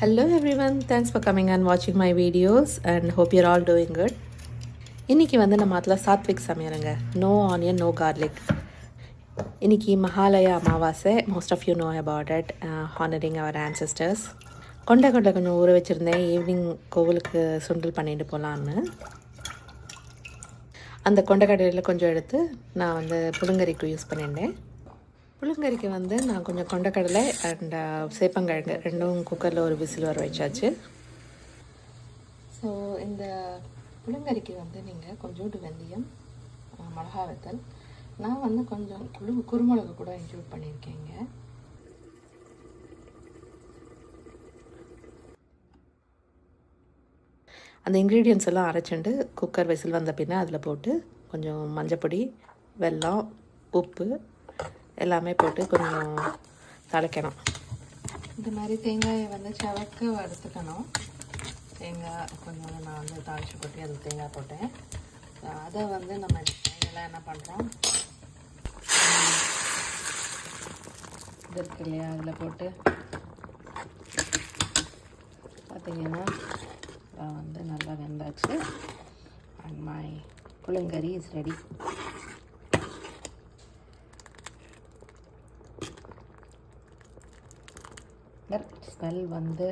Hello everyone, thanks for coming and watching my videos and hope you're all doing good. இன்றைக்கி வந்து நம்ம அதில் சாத்விக் சமையலுங்க. No onion, no garlic. இன்றைக்கி Mahalaya Amavasya. Most of you know about it, honouring our ancestors. கொண்டை கொஞ்சம் ஊற வச்சுருந்தேன், ஈவினிங் கோவிலுக்கு சுண்டல் பண்ணிட்டு போகலான்னு. அந்த கொண்டைக்கடலையில் கொஞ்சம் எடுத்து நான் வந்து புழுங்கரிக்கு யூஸ் பண்ணிட்டேன். புழுங்கரிக்கு வந்து நான் கொஞ்சம் கொண்டக்கடலை அண்ட் சேப்பங்கிழங்கு ரெண்டும் குக்கரில் ஒரு விசில் வர வச்சாச்சு. ஸோ இந்த புழுங்கரிக்கு வந்து நீங்கள் கொஞ்சோண்டு வெந்தயம், மிளகா வத்தல், நான் வந்து கொஞ்சம் குருமிளகு கூட இன்க்ளூட் பண்ணியிருக்கேங்க. அந்த இன்க்ரீடியன்ஸ் எல்லாம் அரைச்சிட்டு குக்கர் விசில் வந்த பின்ன அதில் போட்டு கொஞ்சம் மஞ்சப்பொடி, வெல்லம், உப்பு எல்லாமே போட்டு கொஞ்சம் தலைக்கணும். இந்த மாதிரி தேங்காயை வந்து சவக்க வறுத்துக்கணும். தேங்காய் கொஞ்சம் நான் வந்து தாளிச்சு போட்டு அது தேங்காய் போட்டேன். அதை வந்து நம்ம இதெல்லாம் என்ன பண்ணுறோம், இது இருக்கு இல்லையா, அதில் போட்டு பார்த்திங்கன்னா வந்து நல்லா வெந்தாச்சு. அண்ட் மை புழுங்கரி இஸ் ரெடி. ஸ்மெல் வந்து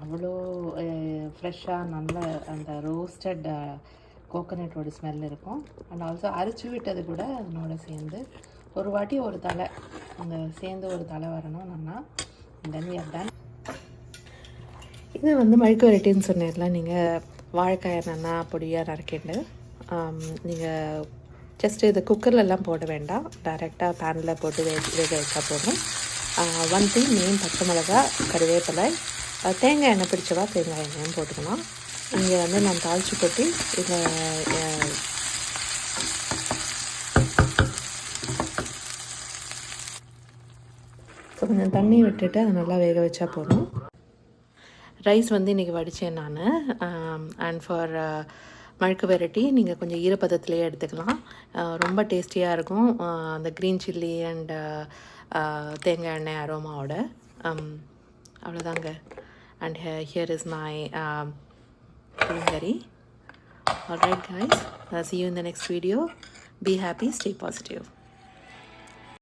அவ்வளோ ஃப்ரெஷ்ஷாக நல்ல அந்த ரோஸ்டட் கோகோனட்டோட ஸ்மெல் இருக்கும். அண்ட் ஆல்சோ அரைச்சி விட்டது கூட அதனோட சேர்ந்து ஒரு வாட்டி ஒரு தலை அந்த சேர்ந்து ஒரு தலை வரணும் நல்லா. Then we have done. இது வந்து மெழுக்கு வெரைட்டின்னு சொன்னதில்ல, நீங்கள் வாழைக்காயை நல்லா பொடியாக நறுக்கிண்டு நீங்கள் ஜஸ்ட்டு இது குக்கர்லலாம் போட வேண்டாம், டைரெக்டாக பேனில் போட்டு வேக வச்சா போதும். ஒன் திங் மெயின், பச்சை மிளகா, கருவேப்பிலை, தேங்காய் எண்ணெய் பிடிச்சவா தேங்காய் எண்ணெயும் போட்டுக்கலாம். இங்கே வந்து நான் தாளித்து கொட்டி இதில் கொஞ்சம் தண்ணி விட்டுட்டு அதை நல்லா வேக வச்சா போதும். ரைஸ் வந்து இன்றைக்கி வடித்தேன் நான். அண்ட் ஃபார் மழுக்கு வெரைட்டி நீங்கள் கொஞ்சம் ஈரப்பதத்துலேயே எடுத்துக்கலாம், ரொம்ப டேஸ்டியாக இருக்கும். அந்த க்ரீன் சில்லி அண்ட் தேங்காய் எண்ணெய் அரோமாவோட. அவ்வளோதாங்க. அண்ட் ஹியர் இஸ் மை புழுங்கரி. Alright guys, see you in the next video. Be happy, stay positive.